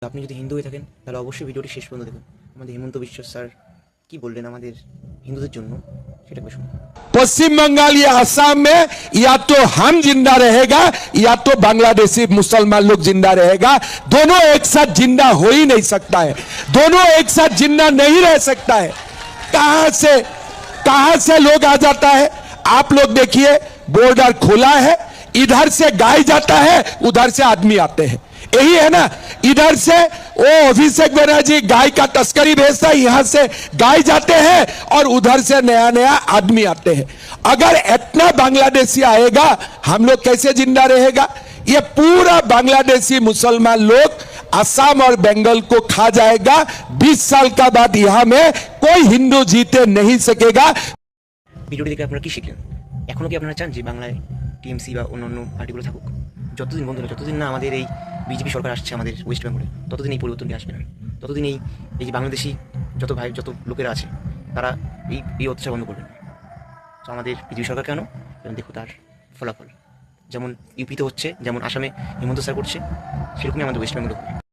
আপনি যদি হিন্দু হয়ে থাকেন তাহলে অবশ্যই ভিডিওটি শেষ পর্যন্ত দেখুন। আমাদের হিমন্ত বিশ্ব স্যার কি বললেন আমাদের হিন্দুদের জন্য সেটা একবার শুনুন। पश्चिम बंगाल या असम में या तो हम जिंदा रहेगा या तो बांग्लादेशी मुसलमान लोग जिंदा रहेगा। दोनों एक साथ जिंदा हो ही नहीं सकता है, दोनों एक साथ जिंदा नहीं रह सकता है। कहां से लोग आ जाता है। आप लोग देखिए बॉर्डर खुला है, इधर से गाय जाता है, उधर से आदमी आते हैं। यही है ना, इधर से वो अभिषेक बनर्जी गाय का तस्करी भेजता है, यहां से गाय जाते हैं और उधर से नया नया आदमी आते हैं। अगर इतना बांग्लादेशी आएगा हम लोग कैसे जिंदा रहेगा। ये पूरा बांग्लादेशी मुसलमान लोग असम और बंगाल को खा जाएगा। 20 साल का बाद यहां में कोई हिंदू जीते नहीं सकेगा। ভিডিওটি দেখে আপনারা কি শিখলেন? এখনও কি আপনারা চান যে বাংলায় টিএমসি বা অন্যান্য পার্টিগুলো থাকুক? যতদিন বন্ধুরা, যতদিন না আমাদের এই বিজেপি সরকার আসছে আমাদের ওয়েস্ট বেঙ্গলে, ততদিন এই পরিবর্তনটি আসবে না। ততদিন এই যে বাংলাদেশি যত লোকেরা আছে তারা এই অত্যাচার বন্ধ করবে না। তো আমাদের বিজেপি সরকার কেন? এবং দেখো তার ফলাফল, যেমন ইউপিতে হচ্ছে, যেমন আসামে হিমন্ত স্যার করছে, সেরকমই আমাদের ওয়েস্ট বেঙ্গলে হবে।